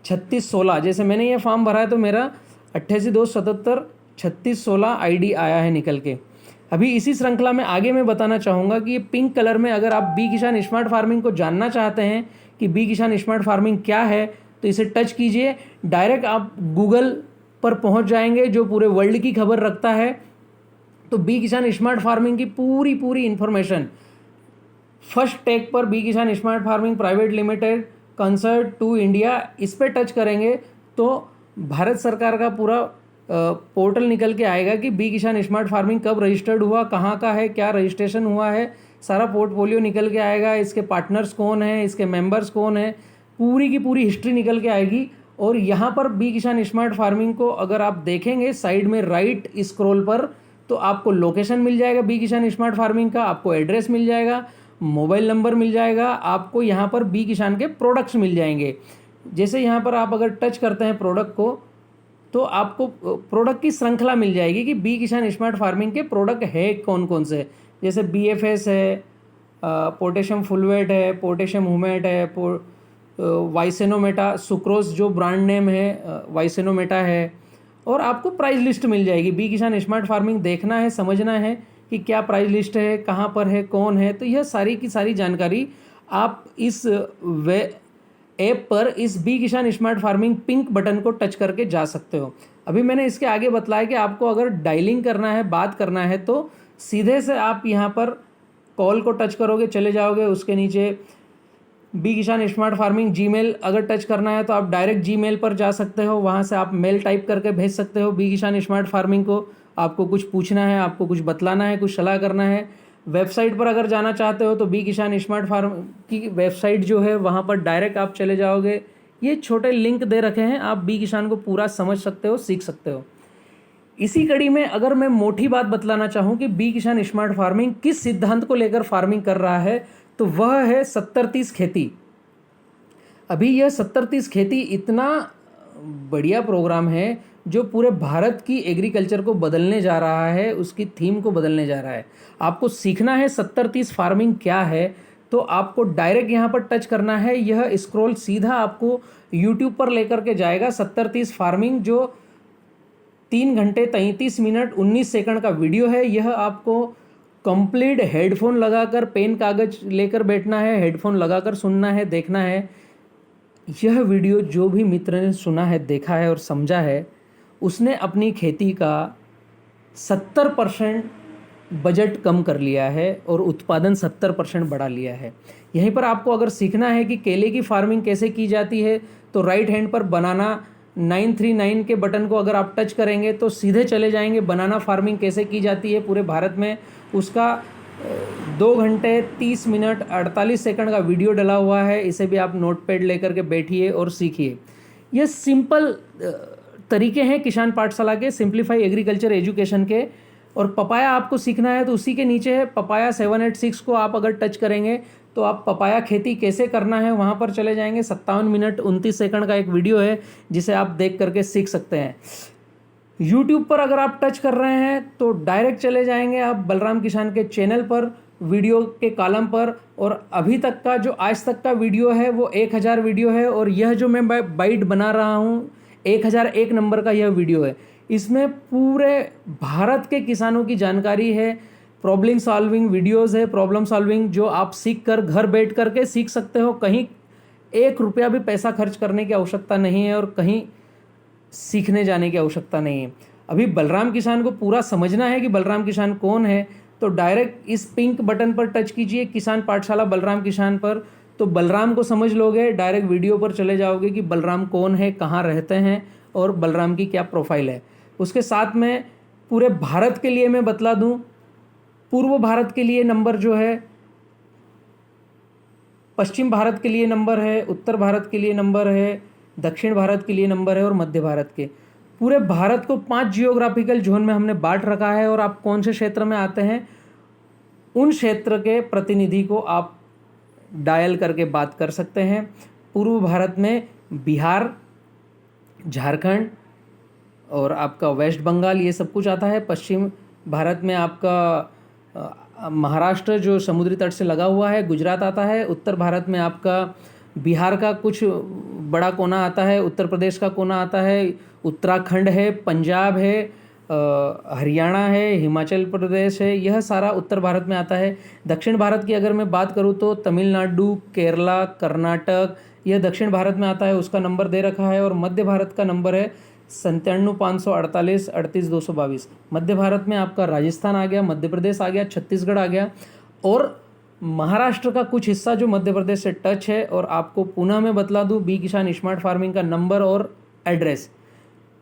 3616। जैसे मैंने ये फॉर्म भरा है तो मेरा 88-277-3616 ID आया है निकल के। अभी इसी श्रृंखला में आगे मैं बताना चाहूँगा कि ये पिंक कलर में अगर आप बी किसान स्मार्ट फार्मिंग को जानना चाहते हैं कि बी किसान स्मार्ट फार्मिंग क्या है तो इसे टच कीजिए। डायरेक्ट आप गूगल पर पहुंच जाएंगे जो पूरे वर्ल्ड की खबर रखता है। तो बी किसान स्मार्ट फार्मिंग की पूरी इन्फॉर्मेशन फर्स्ट टैग पर बी किसान smart farming private limited concert to India, इस पर टच करेंगे तो भारत सरकार का पूरा पोर्टल निकल के आएगा कि बी किसान स्मार्ट फार्मिंग कब रजिस्टर्ड हुआ, कहाँ का है, क्या रजिस्ट्रेशन हुआ है, सारा पोर्टफोलियो निकल के आएगा। इसके पार्टनर्स कौन हैं, इसके मेंबर्स कौन हैं, पूरी की पूरी हिस्ट्री निकल के आएगी। और यहाँ पर बी किसान स्मार्ट फार्मिंग को अगर आप देखेंगे साइड में राइट स्क्रॉल पर तो आपको लोकेशन मिल जाएगा बी किसान स्मार्ट फार्मिंग का, आपको एड्रेस मिल जाएगा, मोबाइल नंबर मिल जाएगा, आपको यहाँ पर बी किसान के प्रोडक्ट्स मिल जाएंगे। जैसे यहाँ पर आप अगर टच करते हैं प्रोडक्ट को तो आपको प्रोडक्ट की श्रृंखला मिल जाएगी कि बी किसान स्मार्ट फार्मिंग के प्रोडक्ट है कौन कौन से। जैसे BFS है, पोटेशियम फुलवेट है, पोटेशियम हुमेट है, वाइसेनोमेटा सुक्रोज जो ब्रांड नेम है वाइसेनोमेटा है, और आपको प्राइस लिस्ट मिल जाएगी। बी किसान स्मार्ट फार्मिंग देखना है, समझना है कि क्या प्राइस लिस्ट है, कहाँ पर है, कौन है, तो यह सारी की सारी जानकारी आप इस ऐप पर इस बी किसान स्मार्ट फार्मिंग पिंक बटन को टच करके जा सकते हो। अभी मैंने इसके आगे बतलाया कि आपको अगर डायलिंग करना है, बात करना है, तो सीधे से आप यहाँ पर कॉल को टच करोगे, चले जाओगे, उसके नीचे बी किसान स्मार्ट फार्मिंग जीमेल अगर टच करना है तो आप डायरेक्ट जीमेल पर जा सकते हो, वहाँ से आप मेल टाइप करके भेज सकते हो बी किसान स्मार्ट फार्मिंग को। आपको कुछ पूछना है, आपको कुछ बतलाना है, कुछ सलाह करना है। वेबसाइट पर अगर जाना चाहते हो तो बी किसान स्मार्ट फार्म की वेबसाइट जो है वहाँ पर डायरेक्ट आप चले जाओगे। ये छोटे लिंक दे रखे हैं, आप बी किसान को पूरा समझ सकते हो, सीख सकते हो। इसी कड़ी में अगर मैं मोटी बात बतलाना चाहूँ कि बी किसान स्मार्ट फार्मिंग किस सिद्धांत को लेकर फार्मिंग कर रहा है, तो वह है 70-30 खेती। अभी यह 70-30 खेती इतना बढ़िया प्रोग्राम है जो पूरे भारत की एग्रीकल्चर को बदलने जा रहा है, उसकी थीम को बदलने जा रहा है। आपको सीखना है 70-30 फार्मिंग क्या है, तो आपको डायरेक्ट यहाँ पर टच करना है। यह स्क्रॉल सीधा आपको यूट्यूब पर लेकर के जाएगा। 70-30 फार्मिंग जो 3 घंटे 33 मिनट 19 सेकंड का वीडियो है, यह आपको कंप्लीट हेडफोन लगाकर पेन कागज लेकर बैठना है, हेडफोन लगाकर सुनना है, देखना है। यह वीडियो जो भी मित्र ने सुना है, देखा है और समझा है, उसने अपनी खेती का 70% बजट कम कर लिया है और उत्पादन 70% बढ़ा लिया है। यहीं पर आपको अगर सीखना है कि केले की फार्मिंग कैसे की जाती है, तो राइट हैंड पर बनाना 939 के बटन को अगर आप टच करेंगे तो सीधे चले जाएंगे बनाना फार्मिंग कैसे की जाती है पूरे भारत में। उसका 2 घंटे 30 मिनट 48 सेकंड का वीडियो डला हुआ है। इसे भी आप नोटपैड लेकर के बैठिए और सीखिए। यह सिंपल तरीके हैं किसान पाठशाला के, सिंप्लीफाई एग्रीकल्चर एजुकेशन के। और पपाया आपको सीखना है तो उसी के नीचे है पपाया 786 को आप अगर टच करेंगे तो आप पपाया खेती कैसे करना है वहाँ पर चले जाएंगे। 57 मिनट 29 सेकंड का एक वीडियो है जिसे आप देख करके सीख सकते हैं। यूट्यूब पर अगर आप टच कर रहे हैं तो डायरेक्ट चले जाएंगे आप बलराम किसान के चैनल पर, वीडियो के कॉलम पर, और अभी तक का जो आज तक का वीडियो है वो 1000 वीडियो है। और यह जो मैं बाइट बना रहा हूँ 1001 नंबर का यह वीडियो है। इसमें पूरे भारत के किसानों की जानकारी है, प्रॉब्लम सॉल्विंग वीडियोस है, प्रॉब्लम सॉल्विंग जो आप सीख कर घर बैठ करके सीख सकते हो। कहीं 1 रुपया भी पैसा खर्च करने की आवश्यकता नहीं है और कहीं सीखने जाने की आवश्यकता नहीं है। अभी बलराम किसान को पूरा समझना है कि बलराम किसान कौन है, तो डायरेक्ट इस पिंक बटन पर टच कीजिए किसान पाठशाला बलराम किसान पर, तो बलराम को समझ लोगे। डायरेक्ट वीडियो पर चले जाओगे कि बलराम कौन है, कहाँ रहते हैं और बलराम की क्या प्रोफाइल है। उसके साथ में पूरे भारत के लिए मैं बतला दूं, पूर्व भारत के लिए नंबर जो है, पश्चिम भारत के लिए नंबर है, उत्तर भारत के लिए नंबर है, दक्षिण भारत के लिए नंबर है और मध्य भारत के। पूरे भारत को 5 जियोग्राफिकल जोन में हमने बांट रखा है और आप कौन से क्षेत्र में आते हैं उन क्षेत्र के प्रतिनिधि को आप डायल करके बात कर सकते हैं। पूर्व भारत में बिहार, झारखंड और आपका वेस्ट बंगाल ये सब कुछ आता है। पश्चिम भारत में आपका महाराष्ट्र जो समुद्री तट से लगा हुआ है, गुजरात आता है। उत्तर भारत में आपका बिहार का कुछ बड़ा कोना आता है, उत्तर प्रदेश का कोना आता है, उत्तराखंड है, पंजाब है, हरियाणा है, हिमाचल प्रदेश है, यह सारा उत्तर भारत में आता है। दक्षिण भारत की अगर मैं बात करूँ तो तमिलनाडु, केरला, कर्नाटक, यह दक्षिण भारत में आता है, उसका नंबर दे रखा है। और मध्य भारत का नंबर है 97,548 38,222। मध्य भारत में आपका राजस्थान आ गया, मध्य प्रदेश आ गया, छत्तीसगढ़ आ गया और महाराष्ट्र का कुछ हिस्सा जो मध्य प्रदेश से टच है। और आपको पुनः मैं बतला दूं बी किसान स्मार्ट फार्मिंग का नंबर और एड्रेस।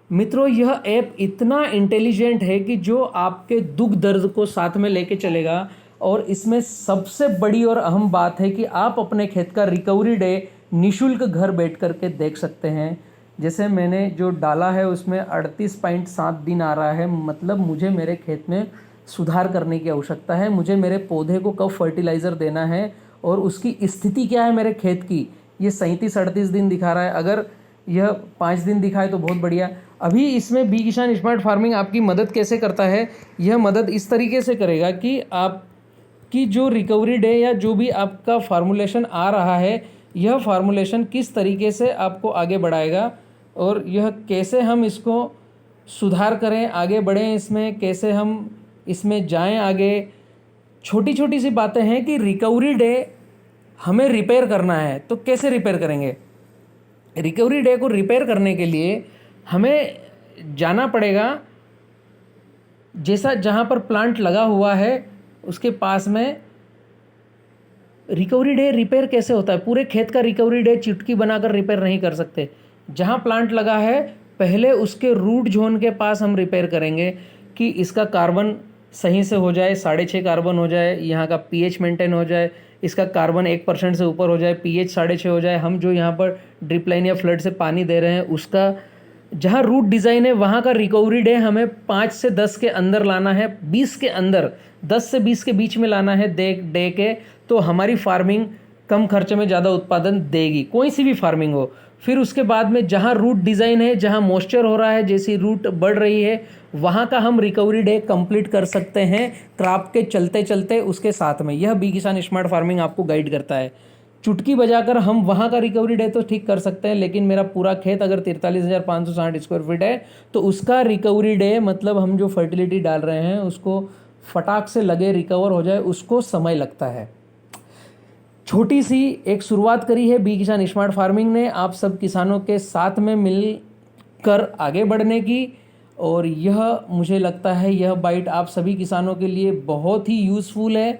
मित्रों, यह ऐप इतना इंटेलिजेंट है कि जो आपके दुख दर्द को साथ में लेके चलेगा। और इसमें सबसे बड़ी और अहम बात है कि आप अपने खेत का रिकवरी डे निःशुल्क घर बैठ करके देख सकते हैं। जैसे मैंने जो डाला है उसमें 38.7 दिन आ रहा है, मतलब मुझे मेरे खेत में सुधार करने की आवश्यकता है। मुझे मेरे पौधे को कब फर्टिलाइज़र देना है और उसकी स्थिति क्या है मेरे खेत की, ये 37-38 दिन दिखा रहा है। अगर यह 5 दिन दिखाए तो बहुत बढ़िया। अभी इसमें बी किसान स्मार्ट फार्मिंग आपकी मदद कैसे करता है, यह मदद इस तरीके से करेगा कि आपकी जो रिकवरी डे या जो भी आपका फार्मूलेशन आ रहा है, यह फार्मूलेशन किस तरीके से आपको आगे बढ़ाएगा और यह कैसे हम इसको सुधार करें, आगे बढ़ें, इसमें कैसे हम इसमें जाएं आगे। छोटी छोटी सी बातें हैं कि रिकवरी डे हमें रिपेयर करना है, तो कैसे रिपेयर करेंगे। रिकवरी डे को रिपेयर करने के लिए हमें जाना पड़ेगा, जैसा जहाँ पर प्लांट लगा हुआ है उसके पास में। रिकवरी डे रिपेयर कैसे होता है, पूरे खेत का रिकवरी डे चुटकी बनाकर रिपेयर नहीं कर सकते। जहाँ प्लांट लगा है पहले उसके रूट जोन के पास हम रिपेयर करेंगे कि इसका कार्बन सही से हो जाए, 6.5 कार्बन हो जाए, यहाँ का पीएच मेंटेन हो जाए, इसका कार्बन 1% से ऊपर हो जाए, पीएच 6.5 हो जाए, हम जो यहाँ पर ड्रिप लाइन या फ्लड से पानी दे रहे हैं उसका जहाँ रूट डिज़ाइन है वहाँ का रिकवरी डे हमें 5 से 10 के अंदर लाना है, 20 के अंदर, 10 से 20 के बीच में लाना है डे के। तो हमारी फार्मिंग कम खर्चे में ज़्यादा उत्पादन देगी, कोई सी भी फार्मिंग हो। फिर उसके बाद में जहाँ रूट डिज़ाइन है, जहाँ मॉइस्चर हो रहा है, जैसी रूट बढ़ रही है, वहाँ का हम रिकवरी डे कंप्लीट कर सकते हैं क्रॉप के चलते चलते उसके साथ में। यह बी किसान स्मार्ट फार्मिंग आपको गाइड करता है। चुटकी बजाकर हम वहाँ का रिकवरी डे तो ठीक कर सकते हैं, लेकिन मेरा पूरा खेत अगर 43,560 स्क्वायर फीट है तो उसका रिकवरी डे मतलब हम जो फर्टिलिटी डाल रहे हैं उसको फटाक से लगे रिकवर हो जाए, उसको समय लगता है। छोटी सी एक शुरुआत करी है बी किसान स्मार्ट फार्मिंग ने आप सब किसानों के साथ में मिलकर आगे बढ़ने की, और यह मुझे लगता है यह बाइट आप सभी किसानों के लिए बहुत ही यूज़फुल है,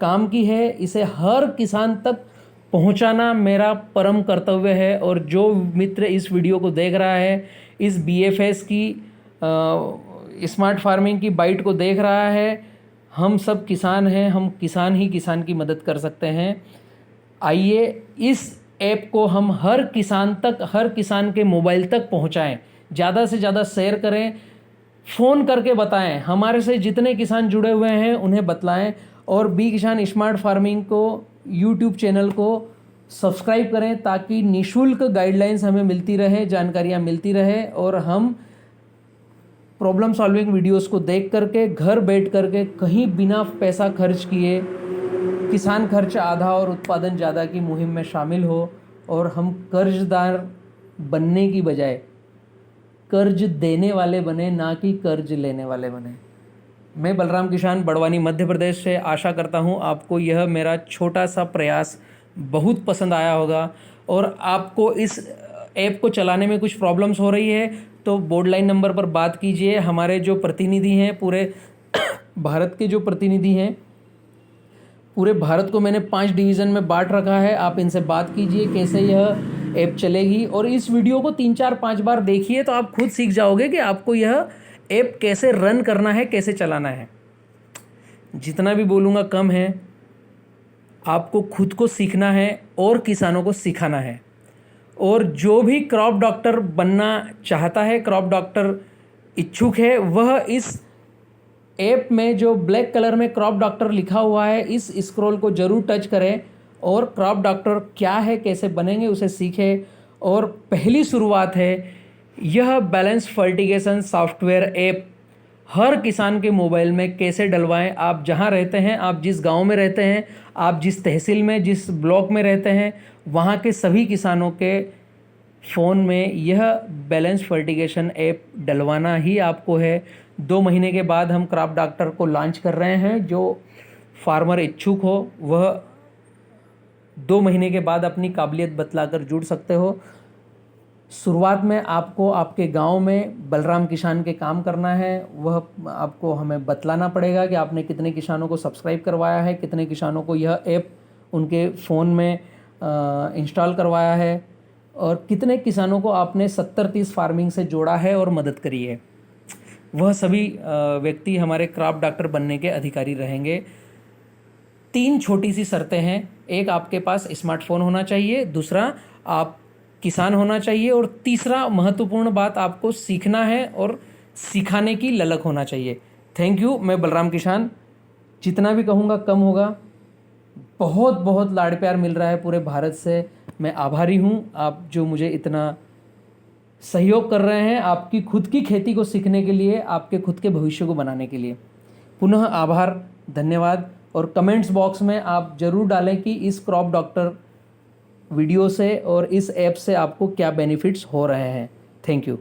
काम की है। इसे हर किसान तक पहुंचाना मेरा परम कर्तव्य है। और जो मित्र इस वीडियो को देख रहा है, इस बीएफएस की स्मार्ट फार्मिंग की बाइट को देख रहा है, हम सब किसान हैं, हम किसान ही किसान की मदद कर सकते हैं। आइए इस ऐप को हम हर किसान तक, हर किसान के मोबाइल तक पहुंचाएं, ज़्यादा से ज़्यादा शेयर करें, फ़ोन करके बताएं, हमारे से जितने किसान जुड़े हुए हैं उन्हें बतलाएं। और बी किसान स्मार्ट फार्मिंग को यूट्यूब चैनल को सब्सक्राइब करें ताकि निःशुल्क गाइडलाइंस हमें मिलती रहे, जानकारियाँ मिलती रहे, और हम प्रॉब्लम सॉल्विंग वीडियोस को देख करके घर बैठ करके कहीं बिना पैसा खर्च किए किसान खर्च आधा और उत्पादन ज़्यादा की मुहिम में शामिल हो, और हम कर्जदार बनने की बजाय कर्ज देने वाले बने, ना कि कर्ज लेने वाले बने। मैं बलराम किसान बड़वानी मध्य प्रदेश से आशा करता हूँ आपको यह मेरा छोटा सा प्रयास बहुत पसंद आया होगा। और आपको इस ऐप को चलाने में कुछ प्रॉब्लम्स हो रही है तो बोर्ड लाइन नंबर पर बात कीजिए। हमारे जो प्रतिनिधि हैं, पूरे भारत के जो प्रतिनिधि हैं, पूरे भारत को मैंने 5 डिवीज़न में बांट रखा है, आप इनसे बात कीजिए कैसे यह ऐप चलेगी। और इस वीडियो को 3-4-5 बार देखिए तो आप खुद सीख जाओगे कि आपको यह ऐप कैसे रन करना है, कैसे चलाना है। जितना भी बोलूँगा कम है, आपको खुद को सीखना है और किसानों को सिखाना है। और जो भी क्रॉप डॉक्टर बनना चाहता है, क्रॉप डॉक्टर इच्छुक है, वह इस ऐप में जो ब्लैक कलर में क्रॉप डॉक्टर लिखा हुआ है, इस स्क्रॉल को ज़रूर टच करें और क्रॉप डॉक्टर क्या है, कैसे बनेंगे, उसे सीखें। और पहली शुरुआत है, यह बैलेंस फर्टिगेशन सॉफ्टवेयर ऐप हर किसान के मोबाइल में कैसे डलवाएं। आप जहां रहते हैं, आप जिस गांव में रहते हैं, आप जिस तहसील में, जिस ब्लॉक में रहते हैं, वहां के सभी किसानों के फ़ोन में यह बैलेंस फर्टिगेशन ऐप डलवाना ही आपको है। 2 महीने के बाद हम क्रॉप डॉक्टर को लॉन्च कर रहे हैं। जो फार्मर इच्छुक हो वह 2 महीने के बाद अपनी काबिलियत बतलाकर जुड़ सकते हो। शुरुआत में आपको आपके गांव में बलराम किसान के काम करना है, वह आपको हमें बतलाना पड़ेगा कि आपने कितने किसानों को सब्सक्राइब करवाया है, कितने किसानों को यह ऐप उनके फ़ोन में इंस्टॉल करवाया है, और कितने किसानों को आपने 70-30 फार्मिंग से जोड़ा है और मदद करी है। वह सभी व्यक्ति हमारे क्रॉप डॉक्टर बनने के अधिकारी रहेंगे। 3 छोटी सी शर्तें हैं। एक, आपके पास स्मार्टफोन होना चाहिए, दूसरा आप किसान होना चाहिए, और तीसरा महत्वपूर्ण बात, आपको सीखना है और सिखाने की ललक होना चाहिए। Thank you. मैं बलराम किसान, जितना भी कहूँगा कम होगा। बहुत बहुत लाड़ प्यार मिल रहा है पूरे भारत से। मैं आभारी हूँ, आप जो मुझे इतना सहयोग कर रहे हैं आपकी खुद की खेती को सीखने के लिए, आपके खुद के भविष्य को बनाने के लिए। पुनः आभार, धन्यवाद। और कमेंट्स बॉक्स में आप ज़रूर डालें कि इस क्रॉप डॉक्टर वीडियो से और इस ऐप से आपको क्या बेनिफिट्स हो रहे हैं। Thank you.